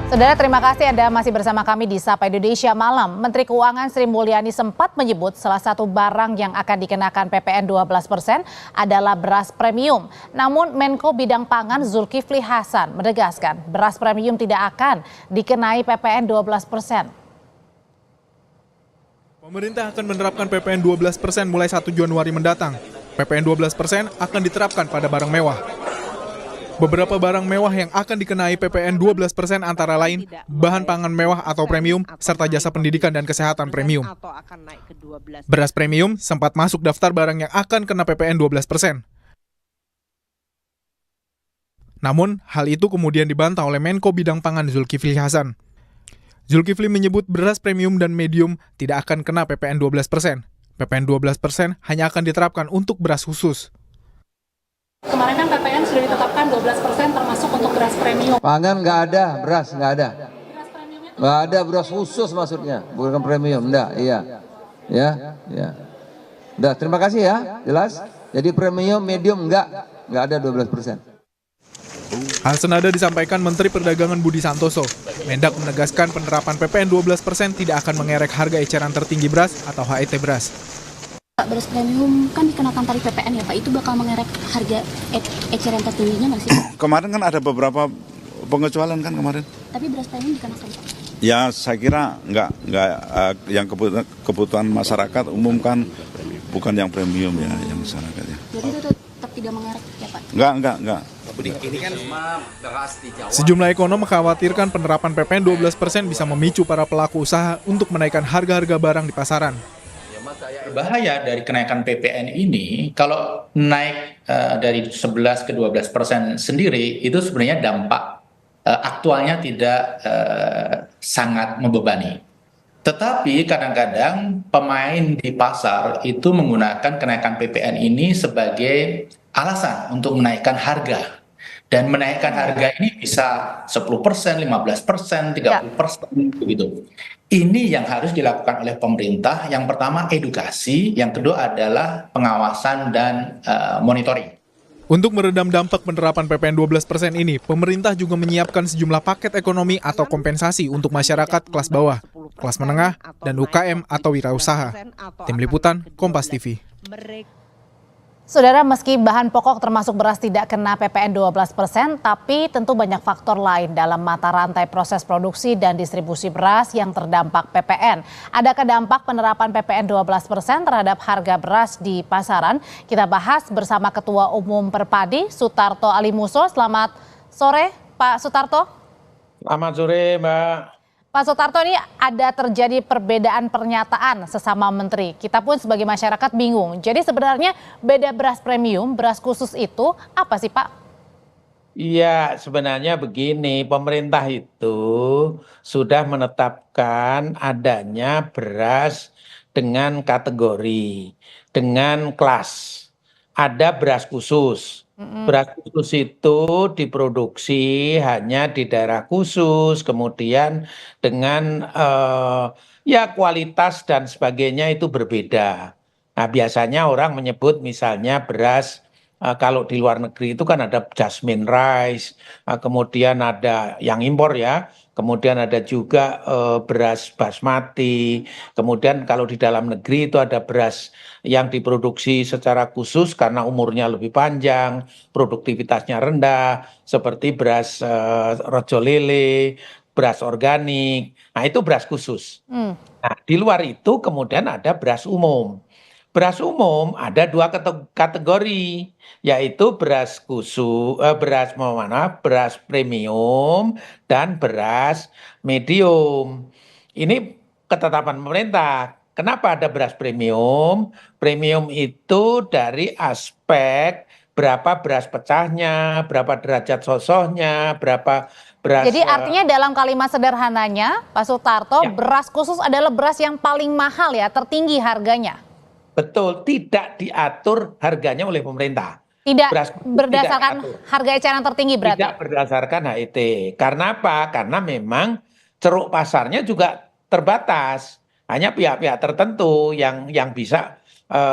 Saudara, terima kasih Anda masih bersama kami di Sapa Indonesia Malam. Menteri Keuangan Sri Mulyani sempat menyebut salah satu barang yang akan dikenakan PPN 12% adalah beras premium. Namun Menko Bidang Pangan Zulkifli Hasan menegaskan beras premium tidak akan dikenai PPN 12%. Pemerintah akan menerapkan PPN 12% mulai 1 Januari mendatang. PPN 12% akan diterapkan pada barang mewah. Beberapa barang mewah yang akan dikenai PPN 12% antara lain bahan pangan mewah atau premium, serta jasa pendidikan dan kesehatan premium. Beras premium sempat masuk daftar barang yang akan kena PPN 12%. Namun, hal itu kemudian dibantah oleh Menko Bidang Pangan Zulkifli Hasan. Zulkifli menyebut beras premium dan medium tidak akan kena PPN 12%. PPN 12% hanya akan diterapkan untuk beras khusus. Kemarin kan PPN sudah ditetapkan 12% termasuk untuk beras premium. Pangan nggak ada, beras nggak ada. Nggak ada beras khusus maksudnya, bukan premium, enggak, iya. Ya. Udah, terima kasih ya, jelas. Jadi premium, medium nggak ada 12%. Hal senada disampaikan Menteri Perdagangan Budi Santoso. Mendak menegaskan penerapan PPN 12% tidak akan mengerek harga eceran tertinggi beras atau HET beras. Beras premium kan dikenakan tarif PPN ya Pak, itu bakal mengerek harga eceran tertingginya nggak sih? Kemarin kan ada beberapa pengecualian kan kemarin. Tapi beras premium dikenakan Pak? Ya saya kira nggak yang kebutuhan masyarakat umum kan bukan yang premium ya, yang masyarakat ya. Jadi itu tetap tidak mengerek ya Pak? Enggak. Ini kan beras di Jawa. Sejumlah ekonom mengkhawatirkan penerapan PPN 12% bisa memicu para pelaku usaha untuk menaikkan harga-harga barang di pasaran. Bahaya dari kenaikan PPN ini, kalau naik dari 11 ke 12% sendiri, itu sebenarnya dampak aktualnya tidak sangat membebani. Tetapi kadang-kadang pemain di pasar itu menggunakan kenaikan PPN ini sebagai alasan untuk menaikkan harga. Dan menaikkan harga ini bisa 10%, 15%, 30%, begitu. Ini yang harus dilakukan oleh pemerintah. Yang pertama edukasi, yang kedua adalah pengawasan dan monitoring. Untuk meredam dampak penerapan PPN 12% ini, pemerintah juga menyiapkan sejumlah paket ekonomi atau kompensasi untuk masyarakat kelas bawah, kelas menengah, dan UKM atau wirausaha. Tim Liputan, Kompas TV. Saudara, meski bahan pokok termasuk beras tidak kena PPN 12%, tapi tentu banyak faktor lain dalam mata rantai proses produksi dan distribusi beras yang terdampak PPN. Adakah dampak penerapan PPN 12% terhadap harga beras di pasaran? Kita bahas bersama Ketua Umum Perpadi, Sutarto Alimuso. Selamat sore, Pak Sutarto. Selamat sore, Mbak. Pak Sutarto, ini ada terjadi perbedaan pernyataan sesama menteri. Kita pun sebagai masyarakat bingung. Jadi sebenarnya beda beras premium, beras khusus itu apa sih Pak? Iya, sebenarnya begini, pemerintah itu sudah menetapkan adanya beras dengan kategori, dengan kelas. Ada beras khusus. Beras khusus itu diproduksi hanya di daerah khusus, kemudian dengan ya kualitas dan sebagainya itu berbeda. Nah, biasanya orang menyebut misalnya beras kalau di luar negeri itu kan ada jasmine rice, kemudian ada yang impor ya, kemudian ada juga beras basmati, kemudian kalau di dalam negeri itu ada beras yang diproduksi secara khusus karena umurnya lebih panjang, produktivitasnya rendah, seperti beras rojo lele, beras organik. Nah, itu beras khusus. Nah, di luar itu kemudian ada beras umum. Beras umum ada dua kategori, yaitu beras khusus, beras premium dan beras medium. Ini ketetapan pemerintah. Kenapa ada beras premium? Premium itu dari aspek berapa beras pecahnya, berapa derajat sosoknya, berapa beras. Jadi artinya dalam kalimat sederhananya, Pak Sutarto, ya, beras khusus adalah beras yang paling mahal ya, tertinggi harganya. Betul, tidak diatur harganya oleh pemerintah. Tidak berdasarkan harga eceran tertinggi berarti? Tidak berdasarkan HET. Karena apa? Karena memang ceruk pasarnya juga terbatas. Hanya pihak-pihak tertentu yang bisa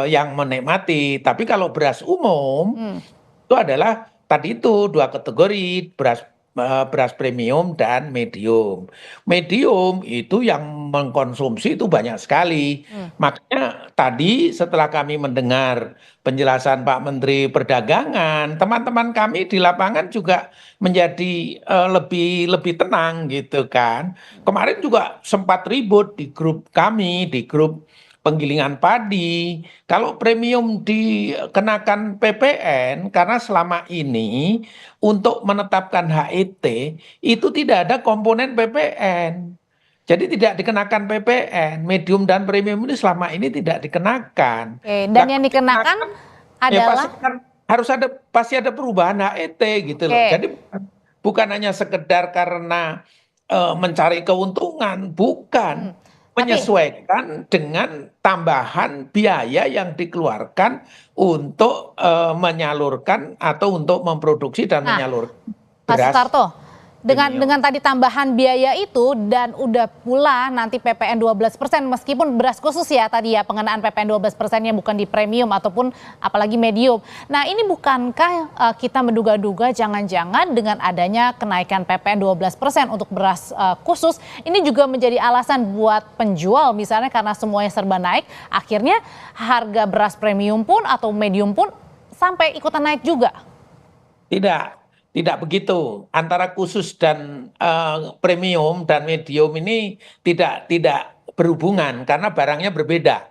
yang menikmati. Tapi kalau beras umum itu adalah tadi itu dua kategori, beras beras premium dan medium. Medium itu yang mengkonsumsi itu banyak sekali. Makanya tadi setelah kami mendengar penjelasan Pak Menteri Perdagangan, teman-teman kami di lapangan juga menjadi lebih lebih tenang gitu kan. Kemarin juga sempat ribut di grup kami, di grup penggilingan padi. Kalau premium dikenakan PPN, karena selama ini untuk menetapkan HET itu tidak ada komponen PPN. Jadi tidak dikenakan PPN, medium dan premium ini selama ini tidak dikenakan. Oke, dan yang dikenakan Ya adalah pasti ada perubahan HET gitu loh. Oke. Jadi bukan hanya sekedar karena mencari keuntungan, bukan. Menyesuaikan dengan tambahan biaya yang dikeluarkan untuk menyalurkan atau untuk memproduksi dan menyalurkan Pak beras. Sutarto, premium. dengan tadi tambahan biaya itu dan udah pula nanti PPN 12% meskipun beras khusus ya tadi ya pengenaan PPN 12%-nya bukan di premium ataupun apalagi medium. Nah ini bukankah kita menduga-duga jangan-jangan dengan adanya kenaikan PPN 12% untuk beras khusus ini juga menjadi alasan buat penjual misalnya karena semuanya serba naik akhirnya harga beras premium pun atau medium pun sampai ikutan naik juga? Tidak begitu. Antara khusus dan premium dan medium ini tidak berhubungan karena barangnya berbeda.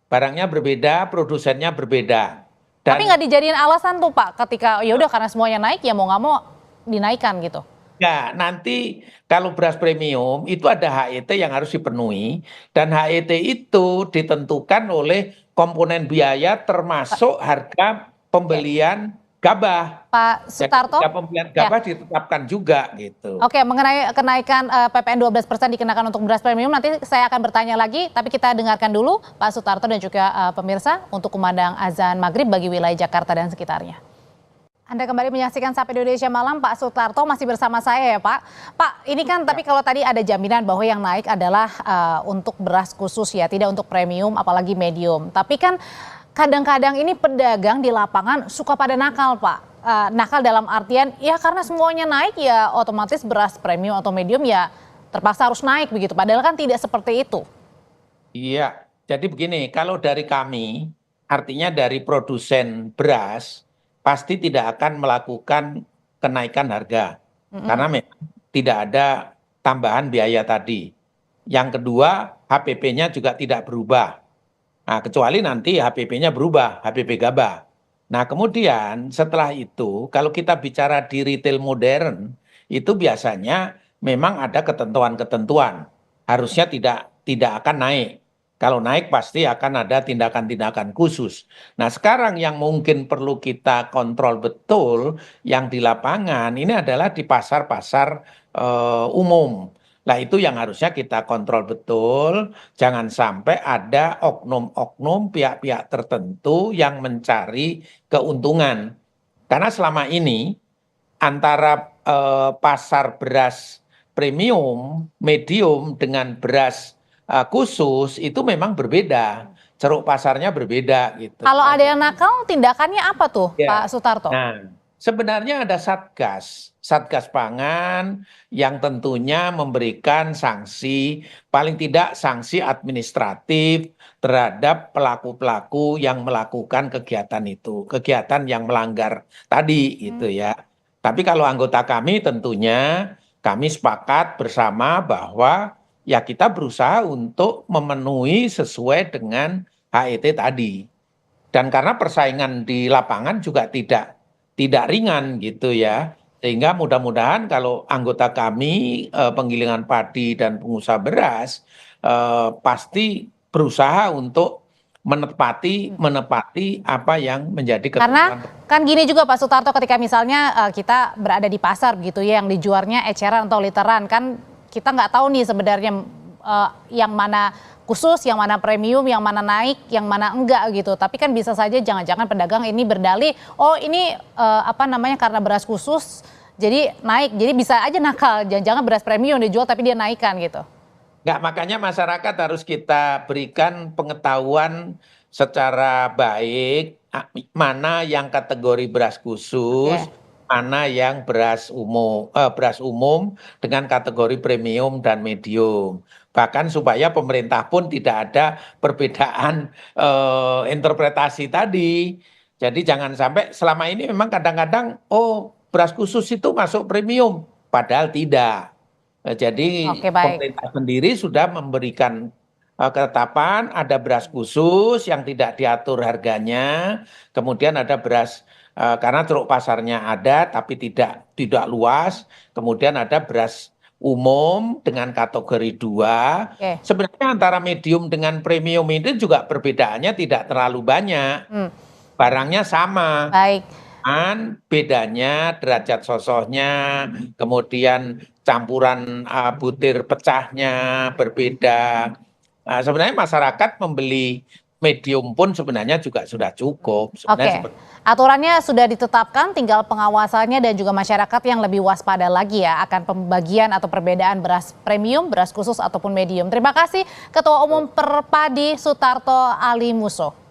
Barangnya berbeda, produsennya berbeda. Tapi nggak dijadiin alasan tuh Pak ketika ya udah karena semuanya naik ya mau nggak mau dinaikkan gitu. Ya, nanti kalau beras premium itu ada HET yang harus dipenuhi dan HET itu ditentukan oleh komponen biaya termasuk harga pembelian gabah. Pak Sutarto. Jadi harga pembelian gabah ditetapkan juga gitu. Oke, mengenai kenaikan PPN 12% dikenakan untuk beras premium nanti saya akan bertanya lagi, tapi kita dengarkan dulu Pak Sutarto dan juga pemirsa untuk kumandang azan maghrib bagi wilayah Jakarta dan sekitarnya. Anda kembali menyaksikan Sapa Indonesia Malam, Pak Sutarto masih bersama saya ya Pak. Pak, ini kan tapi kalau tadi ada jaminan bahwa yang naik adalah untuk beras khusus ya, tidak untuk premium apalagi medium. Tapi kan kadang-kadang ini pedagang di lapangan suka pada nakal Pak. Nakal dalam artian ya karena semuanya naik ya otomatis beras premium atau medium ya terpaksa harus naik begitu. Padahal kan tidak seperti itu. Iya, jadi begini, kalau dari kami, artinya dari produsen beras, pasti tidak akan melakukan kenaikan harga. Karena memang tidak ada tambahan biaya tadi. Yang kedua, HPP-nya juga tidak berubah. Nah, kecuali nanti HPP-nya berubah, HPP gabah. Nah, kemudian setelah itu, kalau kita bicara di retail modern, itu biasanya memang ada ketentuan-ketentuan. Harusnya tidak akan naik. Kalau naik pasti akan ada tindakan-tindakan khusus. Nah, sekarang yang mungkin perlu kita kontrol betul yang di lapangan ini adalah di pasar-pasar umum. Nah, itu yang harusnya kita kontrol betul, jangan sampai ada oknum-oknum pihak-pihak tertentu yang mencari keuntungan. Karena selama ini antara pasar beras premium, medium dengan beras khusus itu memang berbeda. Ceruk pasarnya berbeda gitu. Kalau ada yang nakal tindakannya apa tuh Pak Sutarto? Nah, sebenarnya ada Satgas Pangan yang tentunya memberikan sanksi, paling tidak sanksi administratif terhadap pelaku-pelaku yang melakukan kegiatan itu, kegiatan yang melanggar tadi gitu ya. Tapi kalau anggota kami tentunya kami sepakat bersama bahwa ya kita berusaha untuk memenuhi sesuai dengan HET tadi. Dan karena persaingan di lapangan juga tidak ringan gitu ya. Sehingga mudah-mudahan kalau anggota kami penggilingan padi dan pengusaha beras pasti berusaha untuk menepati apa yang menjadi ketentuan. Karena kan gini juga Pak Sutarto ketika misalnya kita berada di pasar begitu ya yang dijualnya eceran atau literan kan kita nggak tahu nih sebenarnya yang mana khusus, yang mana premium, yang mana naik, yang mana enggak gitu. Tapi kan bisa saja jangan-jangan pedagang ini berdalih, oh ini karena beras khusus jadi naik. Jadi bisa aja nakal, jangan-jangan beras premium dijual tapi dia naikkan gitu. Enggak, makanya masyarakat harus kita berikan pengetahuan secara baik mana yang kategori beras khusus, mana yang beras umum dengan kategori premium dan medium. Bahkan supaya pemerintah pun tidak ada perbedaan interpretasi tadi. Jadi jangan sampai selama ini memang kadang-kadang beras khusus itu masuk premium, padahal tidak. Jadi Oke, baik. pemerintah sendiri sudah memberikan ketetapan ada beras khusus yang tidak diatur harganya, kemudian ada beras karena ceruk pasarnya ada tapi tidak luas, kemudian ada beras umum dengan kategori 2. Oke. Sebenarnya antara medium dengan premium itu juga perbedaannya tidak terlalu banyak. Barangnya sama. Baik. Bedanya derajat sosoknya, kemudian campuran butir pecahnya berbeda. Sebenarnya masyarakat membeli medium pun sebenarnya juga sudah cukup. Oke, aturannya sudah ditetapkan, tinggal pengawasannya dan juga masyarakat yang lebih waspada lagi ya akan pembagian atau perbedaan beras premium, beras khusus ataupun medium. Terima kasih Ketua Umum Perpadi Sutarto Ali Musso.